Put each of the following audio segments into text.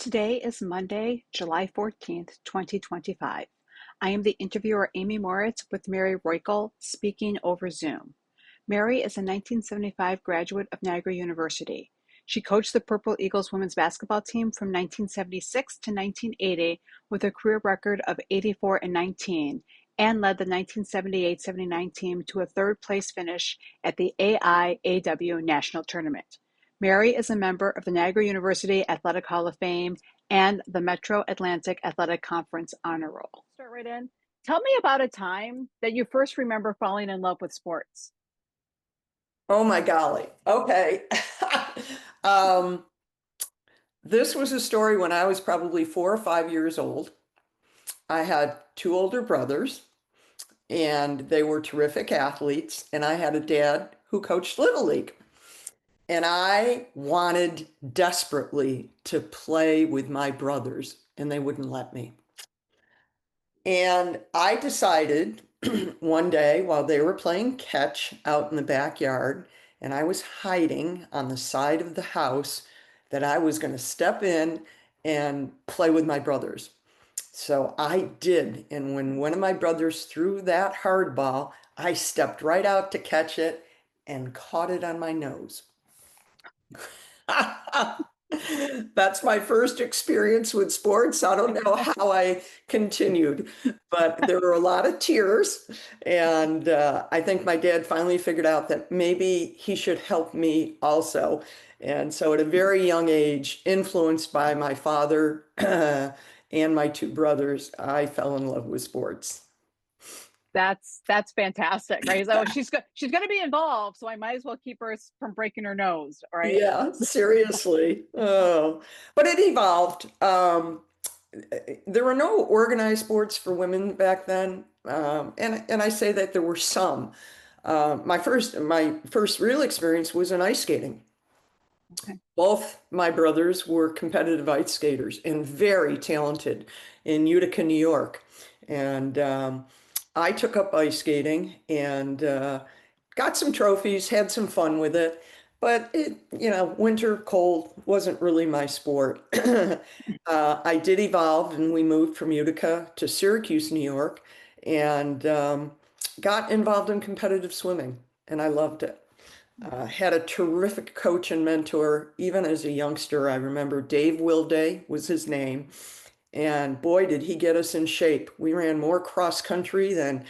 Today is Monday, July 14th, 2025. I am the interviewer Amy Moritz with Mary Roickle speaking over Zoom. Mary is a 1975 graduate of Niagara University. She coached the Purple Eagles women's basketball team from 1976 to 1980 with a career record of 84-19 and led the 1978-79 team to a third-place finish at the AIAW National Tournament. Mary is a member of the Niagara University Athletic Hall of Fame and the Metro Atlantic Athletic Conference Honor Roll. Start right in. Tell me about a time that you first remember falling in love with sports. Oh my golly. Okay. Um, this was a story when I was probably 4 or 5 years old. I had two older brothers, and they were terrific athletes, and I had a dad who coached Little League. And I wanted desperately to play with my brothers, and they wouldn't let me. And I decided one day while they were playing catch out in the backyard, and I was hiding on the side of the house, that I was going to step in and play with my brothers. So I did. And when one of my brothers threw that hard ball, I stepped right out to catch it and caught it on my nose. That's my first experience with sports. I don't know how I continued, but there were a lot of tears. And I think my dad finally figured out that maybe he should help me also. And so at a very young age, influenced by my father and my two brothers, I fell in love with sports. That's fantastic, right? So she's going to be involved, so I might as well keep her from breaking her nose, right? Yeah, seriously. Oh, but it evolved. There were no organized sports for women back then, and I say that there were some. My first real experience was in ice skating. Okay. Both my brothers were competitive ice skaters and very talented in Utica, New York. And I took up ice skating and got some trophies, had some fun with it. But winter cold wasn't really my sport. I did evolve, and we moved from Utica to Syracuse, New York, and got involved in competitive swimming, and I loved it. Had a terrific coach and mentor, even as a youngster. I remember Dave Wilday was his name. And boy, did he get us in shape. We ran more cross country than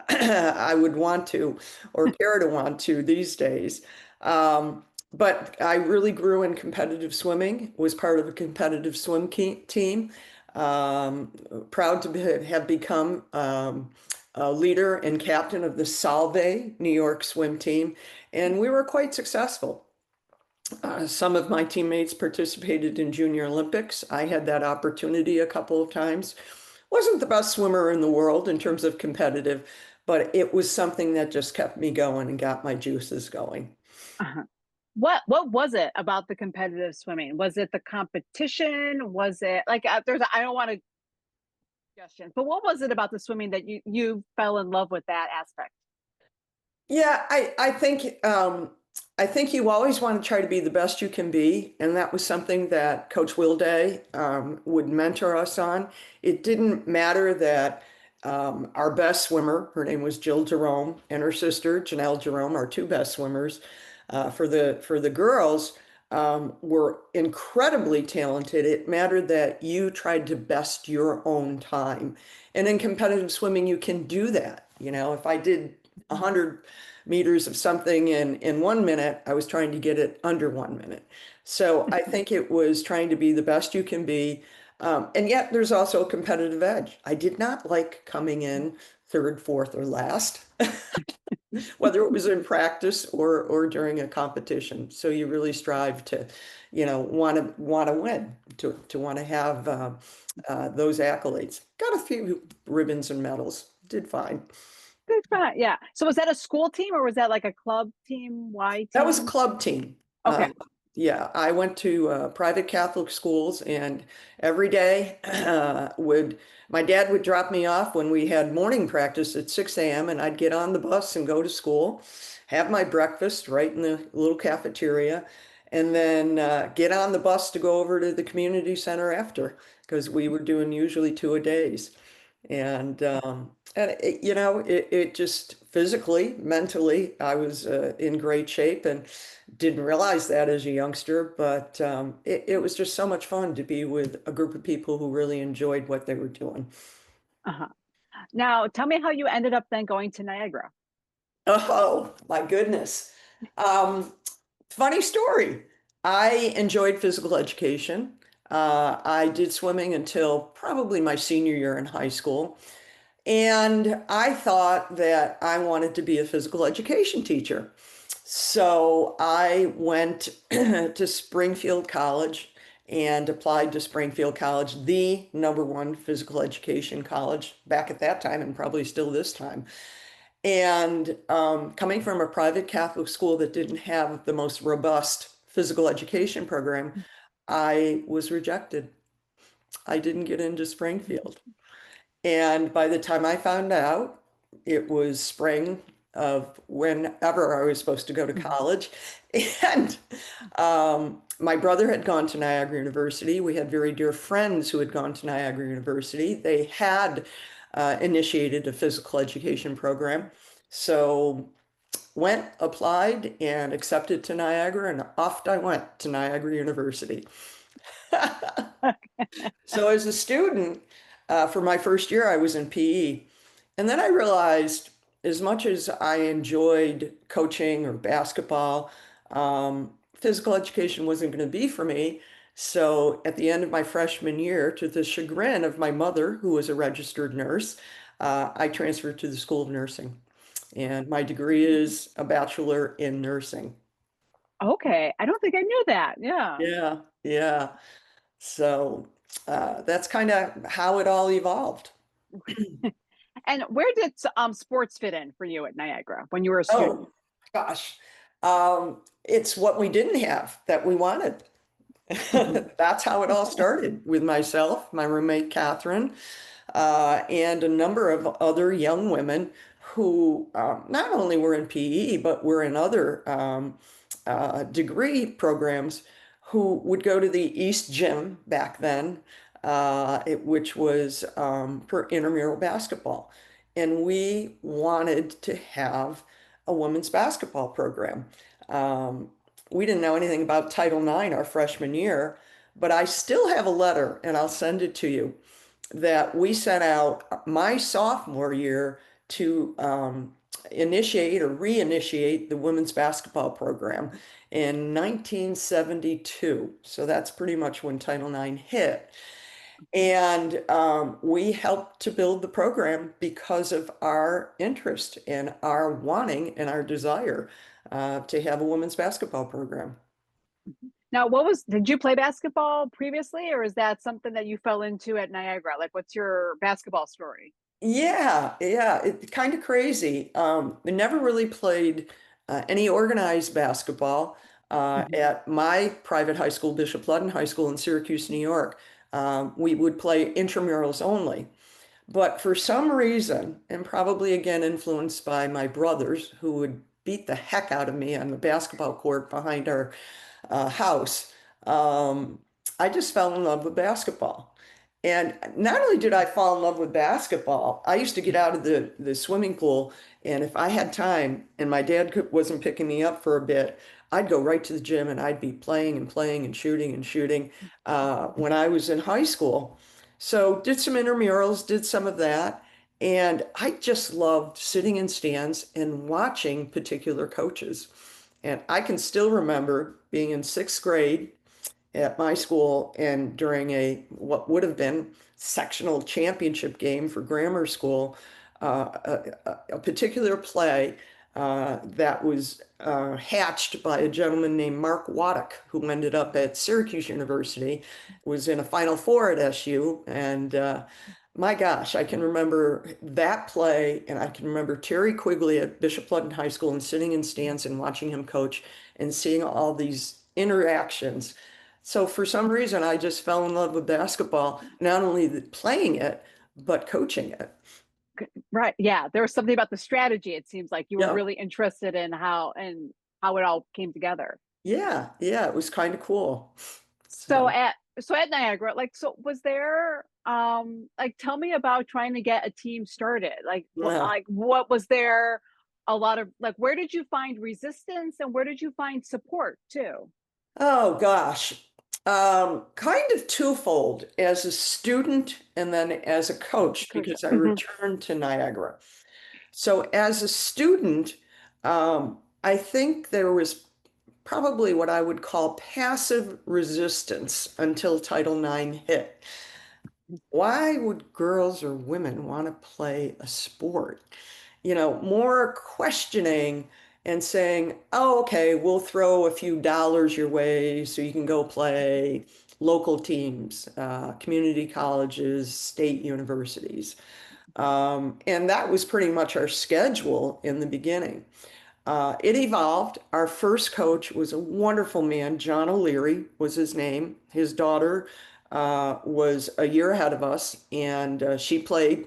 I would want to or care to want to these days. But I really grew in competitive swimming, was part of a competitive swim team. Proud to have become a leader and captain of the Salve New York swim team, and we were quite successful. Some of my teammates participated in Junior Olympics. I had that opportunity a couple of times. Wasn't the best swimmer in the world in terms of competitive, but it was something that just kept me going and got my juices going. Uh-huh. What was it about the competitive swimming? Was it the competition? Was it like I don't want to suggestions, but what was it about the swimming that you fell in love with that aspect? Yeah, I think you always want to try to be the best you can be, and that was something that Coach Wilday would mentor us on. It didn't matter that our best swimmer, her name was Jill Jerome, and her sister Janelle Jerome, our two best swimmers for the girls, were incredibly talented. It mattered that you tried to best your own time, and in competitive swimming, you can do that. If I did 100 meters of something in 1 minute, I was trying to get it under 1 minute. So I think it was trying to be the best you can be. And yet there's also a competitive edge. I did not like coming in third, fourth, or last, whether it was in practice or during a competition. So you really strive to, want to win, to want to have those accolades. Got a few ribbons and medals. Did fine. Good fun. Yeah. So was that a school team or was that like a club team, Y That was a team? club team. Okay. Yeah, I went to private Catholic schools, and every day would my dad would drop me off when we had morning practice at 6 a.m. and I'd get on the bus and go to school, have my breakfast right in the little cafeteria, and then get on the bus to go over to the community center after, because we were doing usually two a days. And it just physically, mentally, I was in great shape and didn't realize that as a youngster, but it was just so much fun to be with a group of people who really enjoyed what they were doing. Uh-huh. Now, tell me how you ended up then going to Niagara. Oh, my goodness. Um, Funny story. I enjoyed physical education. I did swimming until probably my senior year in high school. And I thought that I wanted to be a physical education teacher. So I went to Springfield College and applied to Springfield College, the number one physical education college back at that time and probably still this time. And coming from a private Catholic school that didn't have the most robust physical education program, I was rejected. I didn't get into Springfield. And by the time I found out, it was spring of whenever I was supposed to go to Mhm. college. And my brother had gone to Niagara University. We had very dear friends who had gone to Niagara University. They had initiated a physical education program. So went, applied, and accepted to Niagara, and off I went to Niagara University. So as a student, for my first year, I was in PE. And then I realized as much as I enjoyed coaching or basketball, physical education wasn't going to be for me. So at the end of my freshman year, to the chagrin of my mother, who was a registered nurse, I transferred to the School of Nursing. And my degree is a bachelor in nursing. Okay, I don't think I knew that. Yeah. Yeah, yeah. So that's kind of how it all evolved. And where did sports fit in for you at Niagara when you were a student? Oh, gosh. It's what we didn't have that we wanted. Mhm. That's how it all started with myself, my roommate Catherine, and a number of other young women who not only were in PE, but were in other degree programs who would go to the East Gym back then, which was for intramural basketball. And we wanted to have a women's basketball program. Um, we didn't know anything about Title IX our freshman year, but I still have a letter, and I'll send it to you, that we sent out my sophomore year to initiate or reinitiate the women's basketball program in 1972. So that's pretty much when Title IX hit. And we helped to build the program because of our interest and our wanting and our desire to have a women's basketball program. Now, did you play basketball previously, or is that something that you fell into at Niagara? Like, what's your basketball story? Yeah, yeah, it's kind of crazy. I never really played any organized basketball Mhm. at my private high school, Bishop Ludden High School in Syracuse, New York. We would play intramurals only. But for some reason, and probably again influenced by my brothers, who would beat the heck out of me on the basketball court behind our house, um, I just fell in love with basketball. And not only did I fall in love with basketball, I used to get out of the swimming pool, and if I had time and my dad wasn't picking me up for a bit, I'd go right to the gym and I'd be playing and playing and shooting when I was in high school. So did some intramurals, did some of that, and I just loved sitting in stands and watching particular coaches. And I can still remember being in sixth grade at my school and during a what would have been sectional championship game for grammar school, a particular play that was hatched by a gentleman named Mark Waddick, who ended up at Syracuse University, was in a Final Four at SU, and my gosh, I can remember that play, and I can remember Terry Quigley at Bishop Ludden High School and sitting in stands and watching him coach and seeing all these interactions. So for some reason, I just fell in love with basketball, not only playing it, but coaching it. Right. Yeah. There was something about the strategy. It seems like you were Yeah. really interested in how it all came together. Yeah, yeah, it was kind of cool. So So, at Niagara, like, so was there like, tell me about trying to get a team started. yeah. What was there a lot of, like, where did you find resistance and where did you find support too? Oh gosh. Kind of twofold as a student and then as a coach Coach. because I Hmm. returned to Niagara. So as a student, I think there was probably what I would call passive resistance until Title IX hit. Why would girls or women want to play a sport? More questioning and saying, oh, okay, we'll throw a few dollars your way so you can go play local teams, community colleges, state universities. And that was pretty much our schedule in the beginning. It evolved. Our first coach was a wonderful man. John O'Leary was his name. His daughter was a year ahead of us, and she played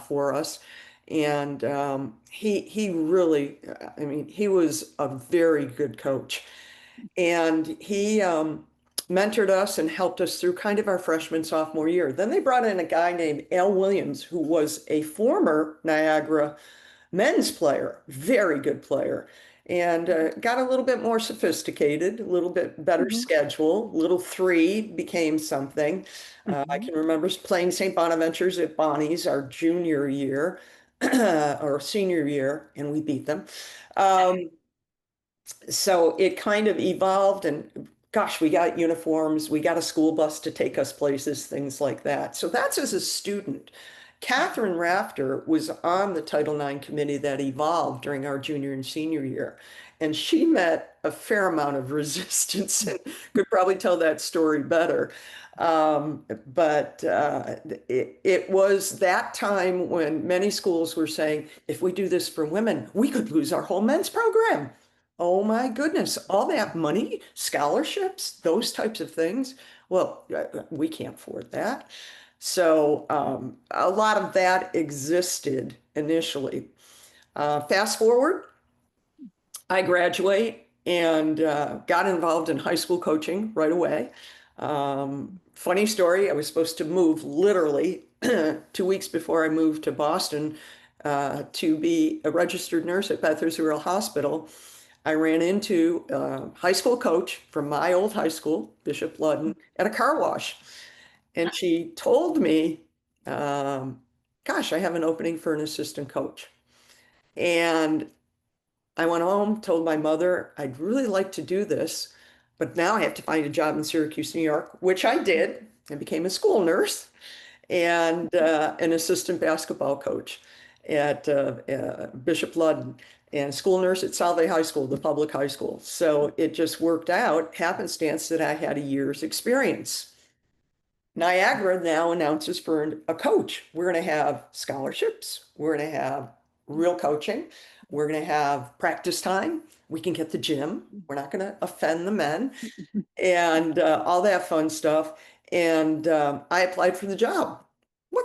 for us. And he really, I mean, he was a very good coach. And he mentored us and helped us through kind of our freshman, sophomore year. Then they brought in a guy named Al Williams, who was a former Niagara men's player, very good player, and got a little bit more sophisticated, a little bit better Hmm. schedule. Little three became something. I Hmm. can remember playing St. Bonaventure's at Bonnie's our junior year or senior year, and we beat them. Um, so it kind of evolved and gosh, we got uniforms, we got a school bus to take us places, things like that. So that's as a student. Catherine Rafter was on the Title IX committee that evolved during our junior and senior year. And she met a fair amount of resistance and could probably tell that story better. But it was that time when many schools were saying, if we do this for women, we could lose our whole men's program. Oh my goodness, all that money, scholarships, those types of things. Well, we can't afford that. So a lot of that existed initially. Fast forward, I graduate and got involved in high school coaching right away. Funny story, I was supposed to move literally 2 weeks before I moved to Boston to be a registered nurse at Beth Israel Hospital. I ran into a high school coach from my old high school, Bishop Ludden, at a car wash. And she told me, um, gosh, I have an opening for an assistant coach. And I went home, told my mother, I'd really like to do this, but now I have to find a job in Syracuse, New York, which I did. I became a school nurse and an assistant basketball coach at Bishop Ludden and school nurse at Salve High School, the public high school. So it just worked out, happenstance that I had a year's experience. Niagara now announces for a coach. We're going to have scholarships. We're going to have real coaching. We're going to have practice time. We can get the gym. We're not going to offend the men and all that fun stuff. And I applied for the job. What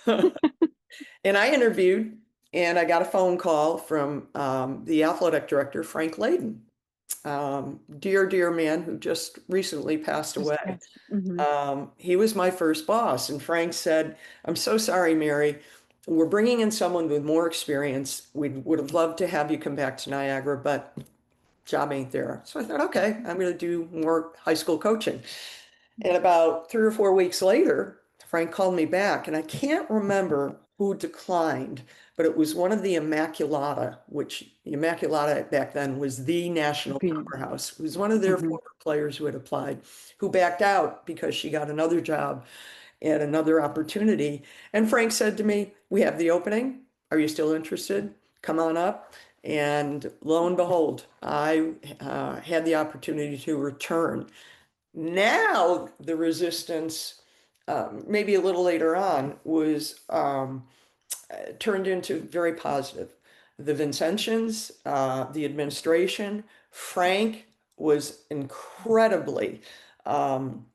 the heck? And I interviewed and I got a phone call from the athletic director, Frank Layden, dear, dear man who just recently passed Just away. yes. Hmm. He was my first boss, and Frank said, I'm so sorry, Mary. We're bringing in someone with more experience. We would have loved to have you come back to Niagara, but job ain't there. So I thought, okay, I'm going to do more high school coaching. And about 3 or 4 weeks later, Frank called me back, and I can't remember who declined, but it was one of the Immaculata, which the Immaculata back then was the national powerhouse. It was one of their Hmm. former players who had applied, who backed out because she got another job and another opportunity. And Frank said to me, we have the opening. Are you still interested? Come on up. And lo and behold, I had the opportunity to return. Now the resistance, maybe a little later on, was turned into very positive. The Vincentians, the administration, Frank was incredibly um,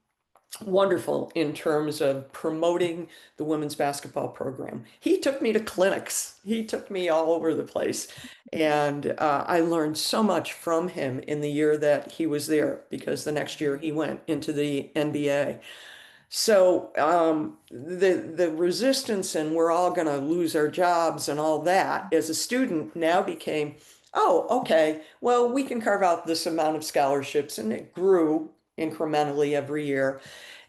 wonderful in terms of promoting the women's basketball program. He took me to clinics. He took me all over the place. And I learned so much from him in the year that he was there because the next year he went into the NBA. So the resistance and we're all going to lose our jobs and all that as a student now became, oh, okay, well, we can carve out this amount of scholarships, and it grew incrementally every year.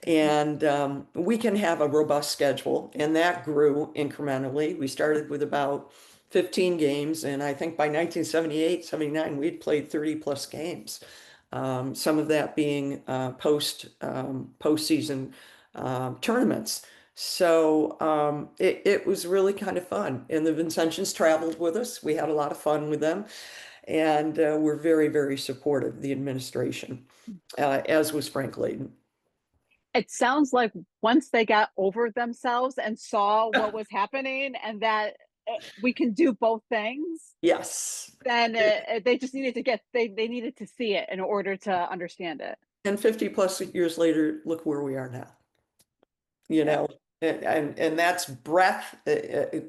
And we can have a robust schedule, and that grew incrementally. We started with about 15 games, and I think by 1978, 79, we'd played 30 plus games. Some of that being postseason tournaments. So it was really kind of fun. And the Vincentians traveled with us. We had a lot of fun with them, and we're very, very supportive, the administration, as was Frank Layden. It sounds like once they got over themselves and saw what was happening and that we can do both things, Yes. then they just needed to they needed to see it in order to understand it. And 50 plus years later, look where we are now. You Yeah. know, and that's breadth,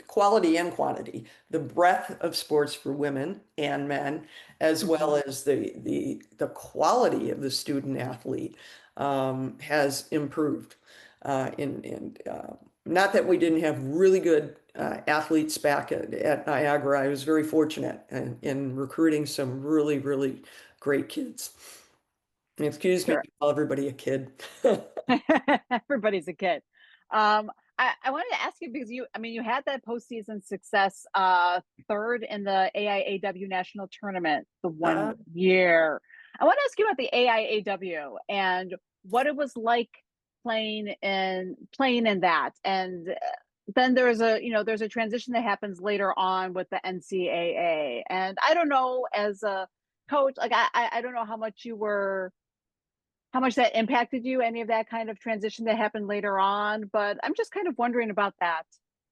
quality and quantity, the breadth of sports for women and men, as Mm-hmm. well as the quality of the student athlete has improved. Not that we didn't have really good athletes back at Niagara. I was very fortunate in recruiting some really, really great kids. And excuse me Sure. to call everybody a kid. Everybody's a kid. I wanted to ask you because I mean, you had that postseason success, third in the AIAW National Tournament the one Uh, year. I want to ask you about the AIAW and what it was like playing in that. And then there's a transition that happens later on with the NCAA. And I don't know, as a coach, like I don't know how much that impacted you, any of that kind of transition that happened later on. But I'm just kind of wondering about that.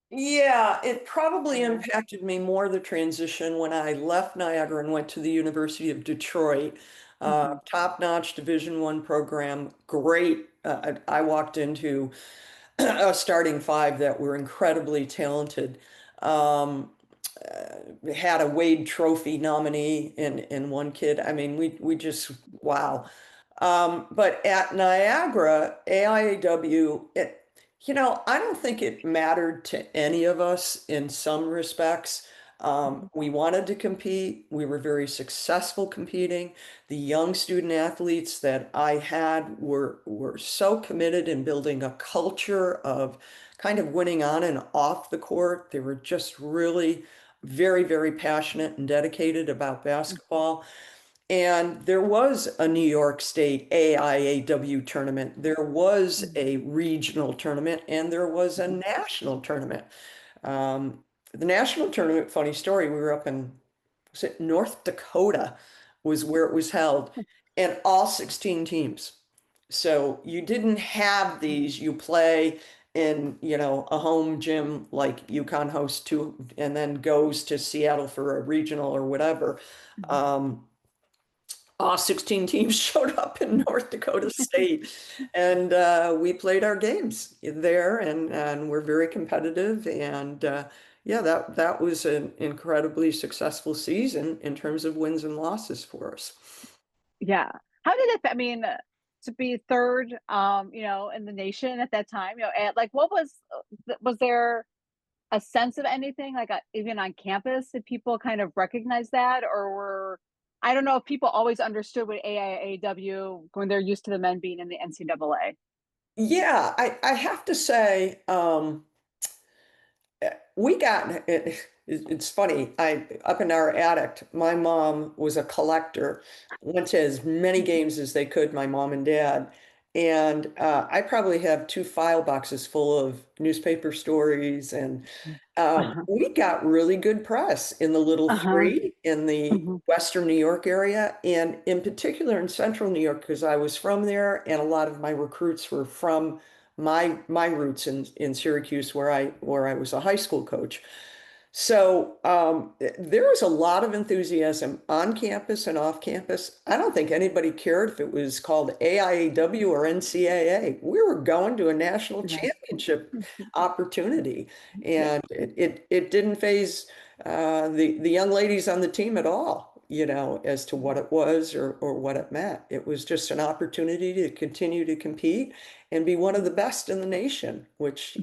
Yeah, it probably Yeah. impacted me more the transition when I left Niagara and went to the University of Detroit. Hmm. Top-notch Division I program, great. I walked into a starting five that were incredibly talented. Um, Had a Wade Trophy nominee in one kid. I mean, we just wow. But at Niagara, AIAW, I don't think it mattered to any of us in some respects. We wanted to compete. We were very successful competing. The young student athletes that I had were so committed in building a culture of kind of winning on and off the court. They were just really very, very passionate and dedicated about basketball. And there was a New York State AIAW tournament, there was a regional tournament, and there was a national tournament. Um, the national tournament, funny story, we were up in, was it North Dakota was where it was held, and all 16 teams. So you didn't have these, you play in, a home gym like UConn hosts to, and then goes to Seattle for a regional or whatever. Um, all 16 teams showed up in North Dakota State, and we played our games there, and we're very competitive. And yeah, that was an incredibly successful season in terms of wins and losses for us. Yeah. How did it, I mean, to be third, in the nation at that time, and like, was there a sense of anything like even on campus? Did people kind of recognize that, or I don't know if people always understood what AIAW when they're used to the men being in the NCAA. Yeah, I have to say, we got it's funny. I up in our attic, my mom was a collector, went to as many games as they could, my mom and dad. And I probably have two file boxes full of newspaper stories. And Uh-huh. we got really good press in the Little Uh-huh. Three in the Hmm. Western New York area, and in particular in Central New York, because I was from there, and a lot of my recruits were from my roots in Syracuse, where I was a high school coach. There was a lot of enthusiasm on campus and off campus. I don't think anybody cared if it was called AIAW or NCAA. We were going to a national Yes. championship opportunity, and it didn't phase the young ladies on the team at all, as to what it was or what it meant. It was just an opportunity to continue to compete and be one of the best in the nation, which,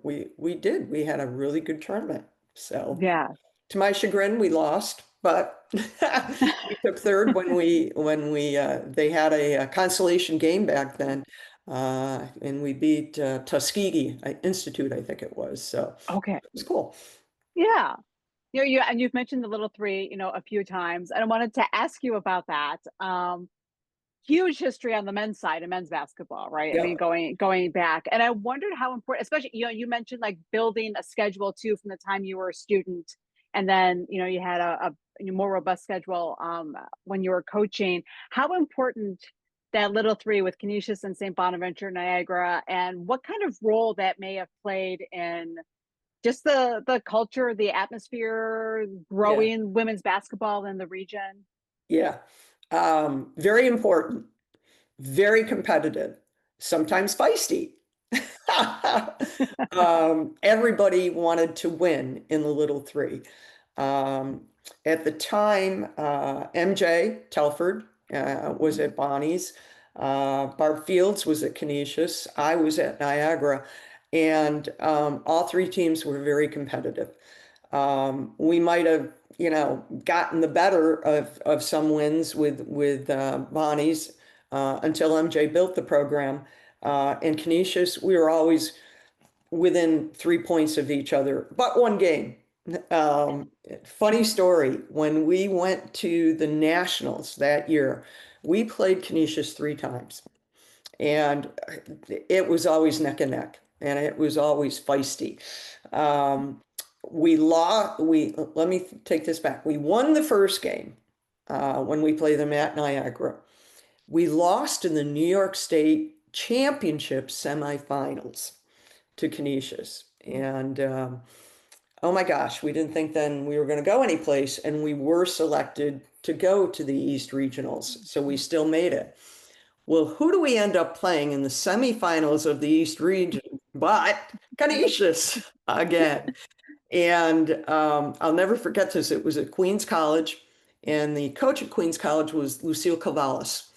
we did. We had a really good tournament. So Yeah. to my chagrin, we lost, but we took third when we they had a consolation game back then, and we beat Tuskegee Institute, I think it was. So Okay. it was cool. Yeah. And you've mentioned the little three, a few times, and I wanted to ask you about that. Huge history on the men's side of men's basketball, right? I Yeah, mean, going back, and I wondered how important, especially, you mentioned like building a schedule too from the time you were a student, and then you had a more robust schedule when you were coaching. How important that little three with Canisius and St. Bonaventure, Niagara, and what kind of role that may have played in just the culture, the atmosphere, yeah, growing women's basketball in the region. yeah. Very important, very competitive, sometimes feisty. Everybody wanted to win in the little three. Um, at the time, MJ Telford was at Bonnie's. Barb Fields was at Canisius. I was at Niagara. And all three teams were very competitive. We might have, gotten the better of some wins with Bonnie's until MJ built the program. In Canisius, we were always within 3 points of each other, but one game. Um, Funny story, when we went to the Nationals that year, we played Canisius 3 times, and it was always neck and neck, and it was always feisty. Um, Let me take this back. We won the first game when we played them at Niagara. We lost in the New York State Championship semifinals to Canisius. And oh my gosh, we didn't think then we were going to go anyplace. And we were selected to go to the East Regionals. So we still made it. Well, who do we end up playing in the semifinals of the East Region? But Canisius again. And I'll never forget this. It was at Queens College, and the coach at Queens College was Lucille Cavalis.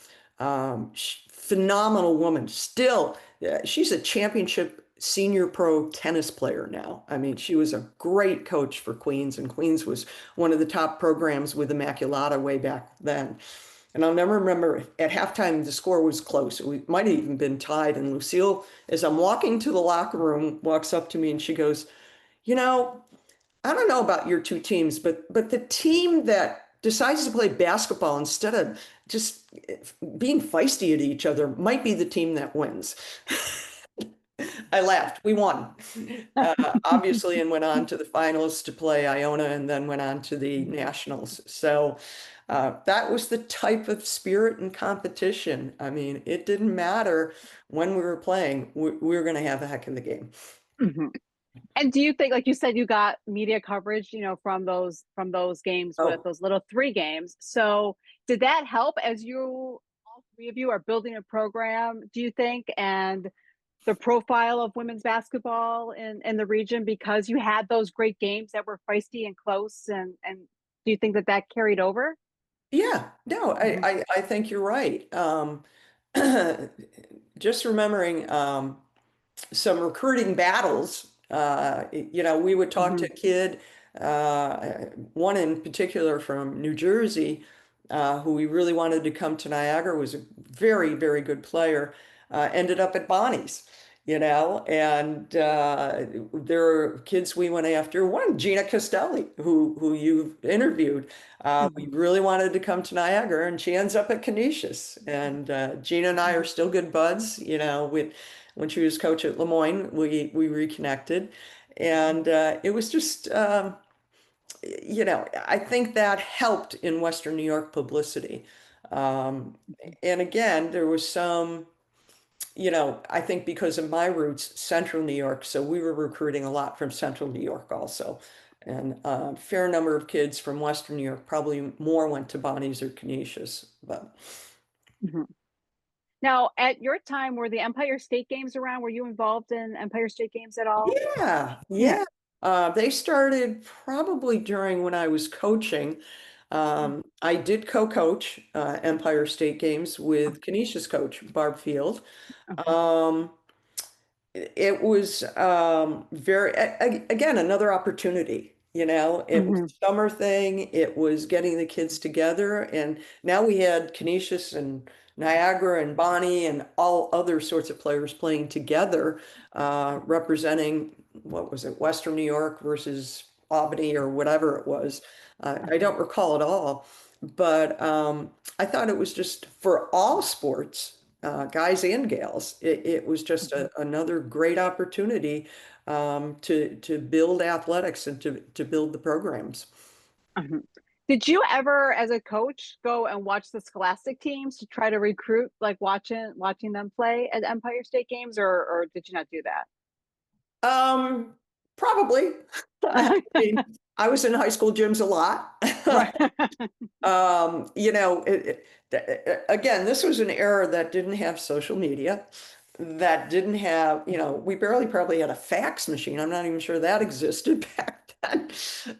Phenomenal woman. Still, she's a championship senior pro tennis player now. I mean, she was a great coach for Queens, and Queens was one of the top programs with Immaculata way back then. And I'll never remember at halftime, the score was close. It might have even been tied. And Lucille, as I'm walking to the locker room, walks up to me and she goes, you know, I don't know about your two teams, but the team that decides to play basketball instead of just being feisty at each other might be the team that wins. I laughed. We won, obviously, and went on to the finals to play Iona and then went on to the nationals. So that was the type of spirit and competition. I mean, it didn't matter when we were playing, we were going to have a heck of the game. Mhm. And do you think, like you said, you got media coverage, from those games with Oh, those little three games. So did that help as all three of you are building a program, do you think, and the profile of women's basketball in the region because you had those great games that were feisty and close, and do you think that that carried over? yeah, no, Mhm. I think you're right. Just remembering some recruiting battles. We would talk to Mhm. a kid, one in particular from New Jersey, who we really wanted to come to Niagara, was a very, very good player, ended up at Bonnie's, and there are kids we went after. One, Gina Castelli, who you've interviewed. We Mhm. really wanted to come to Niagara, and she ends up at Canisius. And Gina and I are still good buds. When she was coach at Lemoyne, we reconnected, and it was just I think that helped in Western New York publicity. Um, and again, there was some, I think because of my roots, Central New York, so we were recruiting a lot from Central New York also. And a fair number of kids from Western New York, probably more, went to Bonnie's or Canisius. But Mhm. Now, at your time, were the Empire State Games around? Were you involved in Empire State Games at all? yeah, Yeah. yeah. They started probably during when I was coaching. I did co-coach Empire State Games with Canisius coach Barb Field. Okay. Um, it was very, again, another opportunity. It was Mhm. a summer thing. It was getting the kids together. And now we had Canisius and Niagara and Bonnie and all other sorts of players playing together, representing, what was it, Western New York versus Albany or whatever it was. I Mhm. don't recall at all. But I thought it was just for all sports, guys and gals. It was just Mhm. another great opportunity to build athletics and to build the programs. Mhm. Did you ever, as a coach, go and watch the Scholastic teams to try to recruit, like watching them play at Empire State Games, or did you not do that? Um, Probably. I mean, I was in high school gyms a lot. Right. Again, this was an era that didn't have social media, that didn't have, we barely probably had a fax machine. I'm not even sure that existed back then.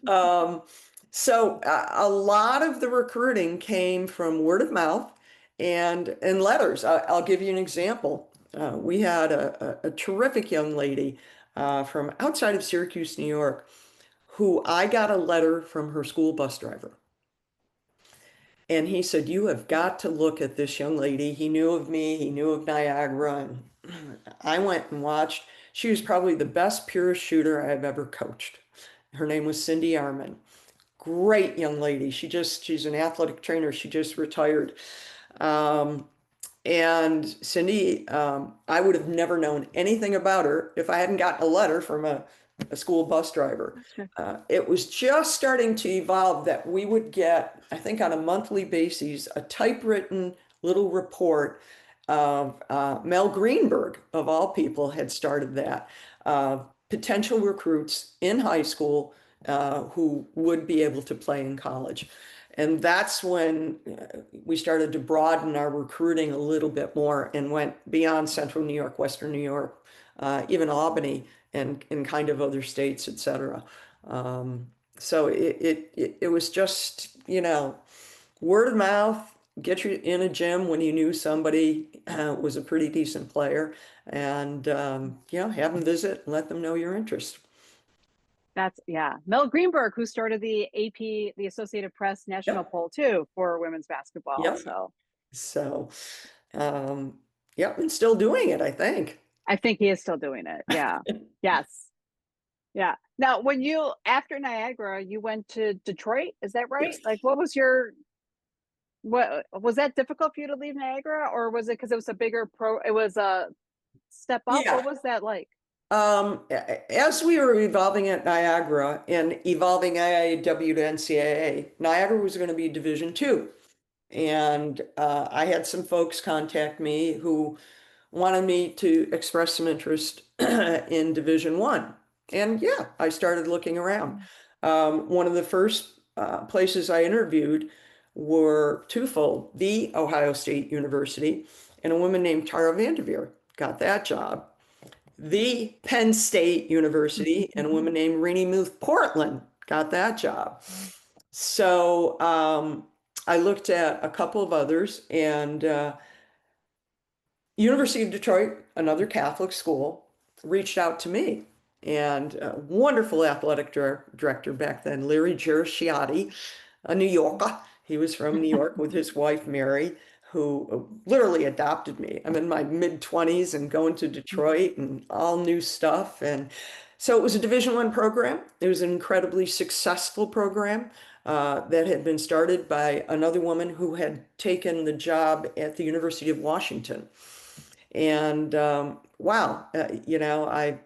Um, so a lot of the recruiting came from word of mouth and letters. I'll give you an example. We had a terrific young lady from outside of Syracuse, New York, who I got a letter from her school bus driver. And he said, "You have got to look at this young lady." He knew of me, he knew of Niagara. And I went and watched. She was probably the best purest shooter I've ever coached. Her name was Cindy Arman. Great young lady. She's an athletic trainer. She just retired. Um, and Cindy, I would have never known anything about her if I hadn't gotten a letter from a school bus driver. Sure. It was just starting to evolve that we would get, I think on a monthly basis, a typewritten little report of Mel Greenberg, of all people, had started that. Potential recruits in high school who would be able to play in college. And that's when we started to broaden our recruiting a little bit more and went beyond Central New York, Western New York, even Albany and kind of other states, et cetera. So it was just, word of mouth, get you in a gym when you knew somebody was a pretty decent player, and have them visit and let them know your interest. That's yeah. Mel Greenberg, who started the AP, the Associated Press national Yep, poll too for women's basketball. yep. So So, um, yep, and still doing it, I think. I think he is still doing it. Yeah. Yes. Yeah. Now, when you after Niagara, you went to Detroit. Is that right? Yes. Like, what was that difficult for you to leave Niagara, or was it because it was a bigger pro? It was a step up. Yeah. What was that like? As we were evolving at Niagara and evolving IIAW to NCAA, Niagara was going to be Division two. And I had some folks contact me who wanted me to express some interest in Division One. And yeah, I started looking around. One of the first places I interviewed were twofold: the Ohio State University and a woman named Tara Vanderveer got that job. The Penn State University and a woman named Renee Muth Portland got that job. So I looked at a couple of others, and University of Detroit, another Catholic school, reached out to me. And a wonderful athletic director back then, Larry Girasciati, a New Yorker. He was from New York with his wife, Mary, who literally adopted me. I'm in my mid-20s and going to Detroit and all new stuff. And so it was a Division One program. It was an incredibly successful program that had been started by another woman who had taken the job at the University of Washington. And wow, I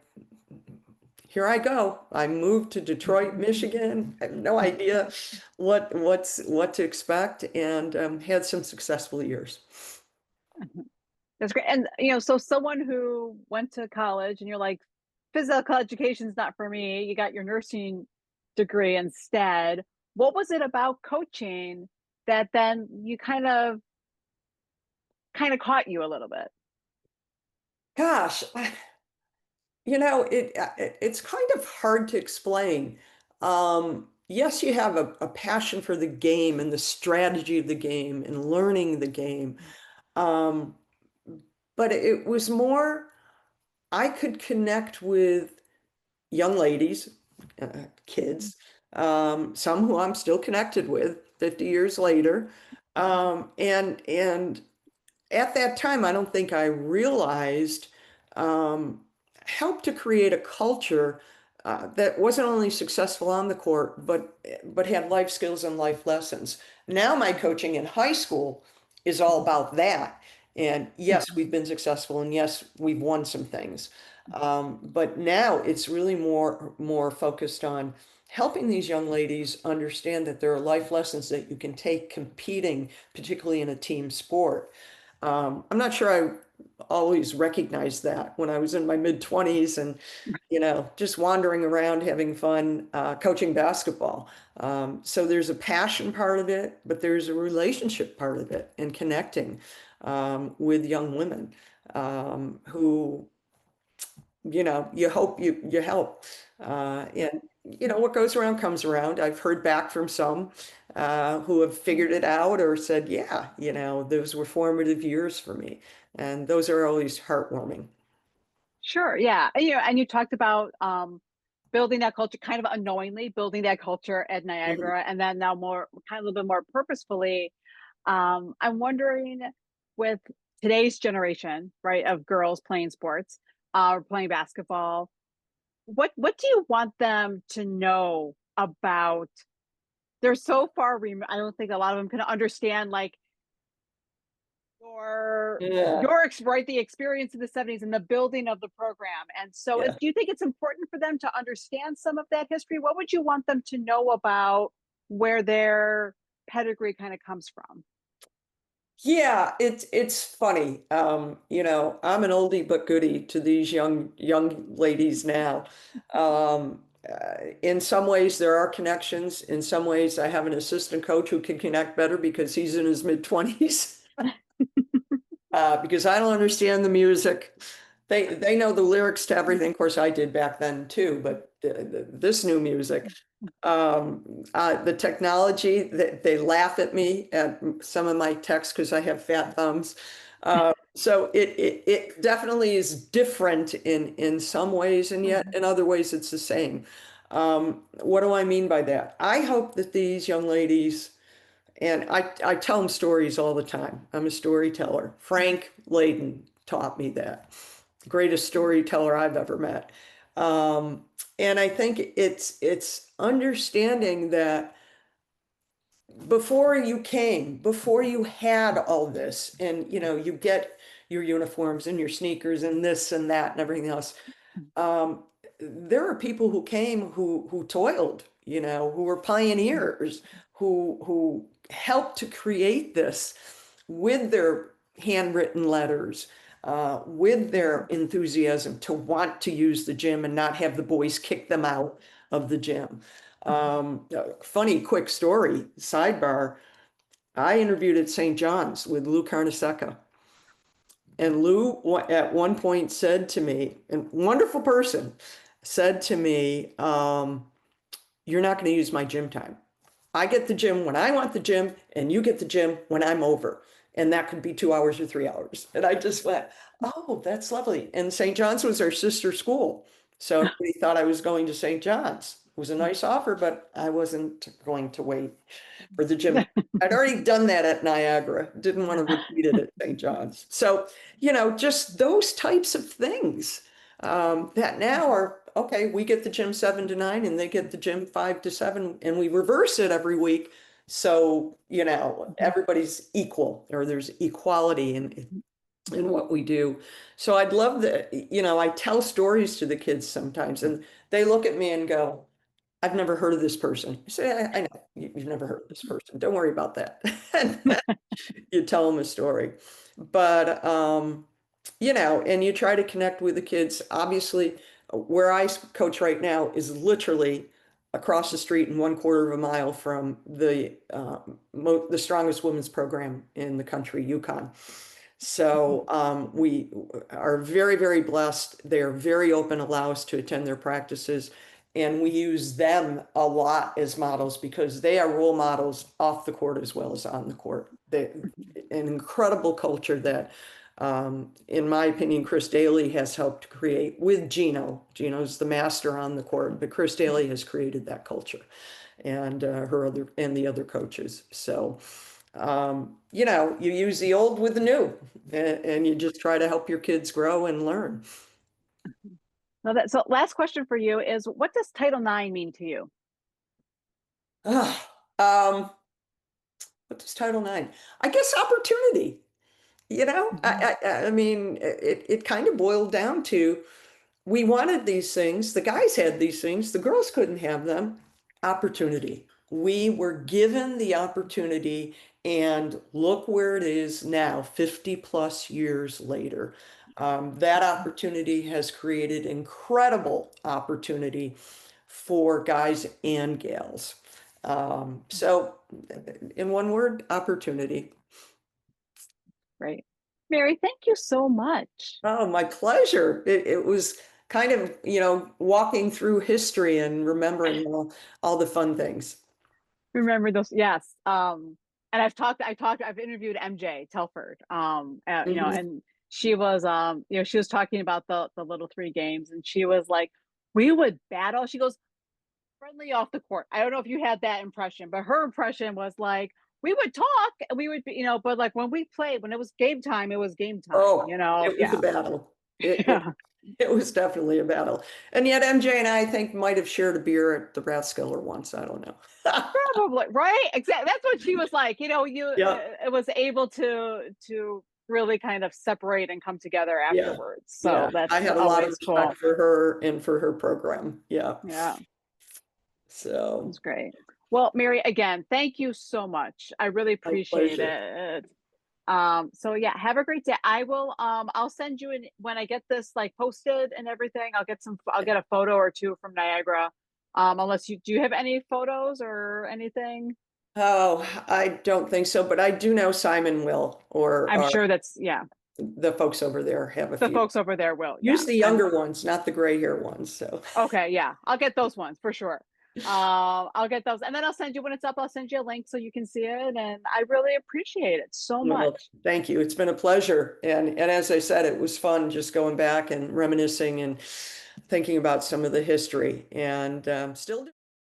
here I go. I moved to Detroit, Michigan. I have no idea what to expect, and had some successful years. That's great. And so someone who went to college and you're like, physical education is not for me. You got your nursing degree instead. What was it about coaching that then you kind of caught you a little bit? Gosh, it's kind of hard to explain. Yes, you have a passion for the game and the strategy of the game and learning the game. Um, but it was more, I could connect with young ladies, kids, some who I'm still connected with 50 years later. And at that time, I don't think I realized um, helped to create a culture that wasn't only successful on the court, but had life skills and life lessons. Now my coaching in high school is all about that. And yes, we've been successful, and yes, we've won some things. But now it's really more focused on helping these young ladies understand that there are life lessons that you can take competing, particularly in a team sport. I'm not sure I always recognized that when I was in my mid 20s and, just wandering around having fun, coaching basketball. So there's a passion part of it, but there's a relationship part of it and connecting with young women who, you hope you help. And what goes around comes around. I've heard back from some who have figured it out or said, yeah, those were formative years for me. And those are always heartwarming. Sure, yeah. And you talked about building that culture kind of unknowingly, building that culture at Mhm. Niagara, and then now more kind of a little bit more purposefully. I'm wondering with today's generation, right, of girls playing sports, or playing basketball, what do you want them to know about? They're so far I don't think a lot of them can understand like your Yeah, right, the experience in the 70s and the building of the program. And so yeah. do you think it's important for them to understand some of that history? What would you want them to know about where their pedigree kind of comes from? Yeah, it's funny. I'm an oldie but goodie to these young ladies now. In some ways, there are connections. In some ways, I have an assistant coach who can connect better because he's in his mid 20s. Because I don't understand the music. They know the lyrics to everything. Of course, I did back then too, but this new music, the technology, they laugh at me at some of my texts because I have fat thumbs. So it definitely is different in some ways, and yet in other ways it's the same. What do I mean by that? I hope that these young ladies and I tell them stories all the time. I'm a storyteller. Frank Layden taught me that. Greatest storyteller I've ever met. Um, and I think it's understanding that before you had all this, and you get your uniforms and your sneakers and this and that and everything else. Um, there are people who came who toiled, who were pioneers, who helped to create this with their handwritten letters, with their enthusiasm to want to use the gym and not have the boys kick them out of the gym. Funny quick story, sidebar. I interviewed at St. John's with Lou Carnesecca. And Lou at one point said to me, and wonderful person, said to me, you're not going to use my gym time. I get the gym when I want the gym, and you get the gym when I'm over. And that could be 2 hours or 3 hours. And I just went, oh, that's lovely. And St. John's was our sister school. So everybody thought I was going to St. John's. It was a nice offer, but I wasn't going to wait for the gym. I'd already done that at Niagara, didn't want to repeat it at St. John's. So, just those types of things that now are okay, we get the gym 7 to 9 and they get the gym 5 to 7, and we reverse it every week. So, everybody's equal or there's equality in what we do. So I'd love that, I tell stories to the kids sometimes and they look at me and go, I've never heard of this person. I say, I know you've never heard of this person. Don't worry about that. And then you tell them a story. But, and you try to connect with the kids. Obviously, where I coach right now is literally across the street and 1/4 of a mile from the strongest women's program in the country, UConn. So we are very, very blessed. They're very open, allow us to attend their practices. And we use them a lot as models because they are role models off the court as well as on the court. An incredible culture that, in my opinion, Chris Daly has helped create with Gino. Gino's the master on the court, but Chris Daly has created that culture and the other coaches. So, you use the old with the new and you just try to help your kids grow and learn. So last question for you is, what does Title IX mean to you? Um, what does Title IX? I guess opportunity. I mean, it kind of boiled down to we wanted these things. The guys had these things. The girls couldn't have them. Opportunity. We were given the opportunity, and look where it is now, 50 plus years later. That opportunity has created incredible opportunity for guys and gals. So, in one word, opportunity. Great. Mary, thank you so much. Oh, my pleasure. It was kind of, walking through history and remembering all the fun things. Remember those? Yes. And I've interviewed MJ Telford, Mhm. and she was, she was talking about the little three games, and she was like, we would battle. She goes, friendly off the court. I don't know if you had that impression, but her impression was like, we would talk and we would be, but like when we played, when it was game time, it was game time, Oh, it was a Yeah. battle. It, it Yeah. it was definitely a battle. And yet MJ and I think might have shared a beer at the Rathskeller once. I don't know. Probably, right? Exactly. That's what she was like. Yeah, It was able to really kind of separate and come together yeah, afterwards. yeah. So I that's have a lot of always respect cool. for her and for her program. Yeah. Yeah, So it's great. Well, Mary, again, thank you so much. I really my appreciate pleasure. it. So yeah, have a great day. I'll send you when I get this like posted and everything. I'll get a photo or two from Niagara. Unless do you have any photos or anything? Oh, I don't think so, but I do know Simon will, I'm or sure that's, yeah, the folks over there have a the few. folks over there will. Yeah. Use the younger ones, not the gray hair ones. So, Okay, yeah, I'll get those ones for sure. I'll get those, and then I'll send you when it's up. I'll send you a link so you can see it, and I really appreciate it so well, much. thank you. It's been a pleasure. And as I said, it was fun just going back and reminiscing and thinking about some of the history and still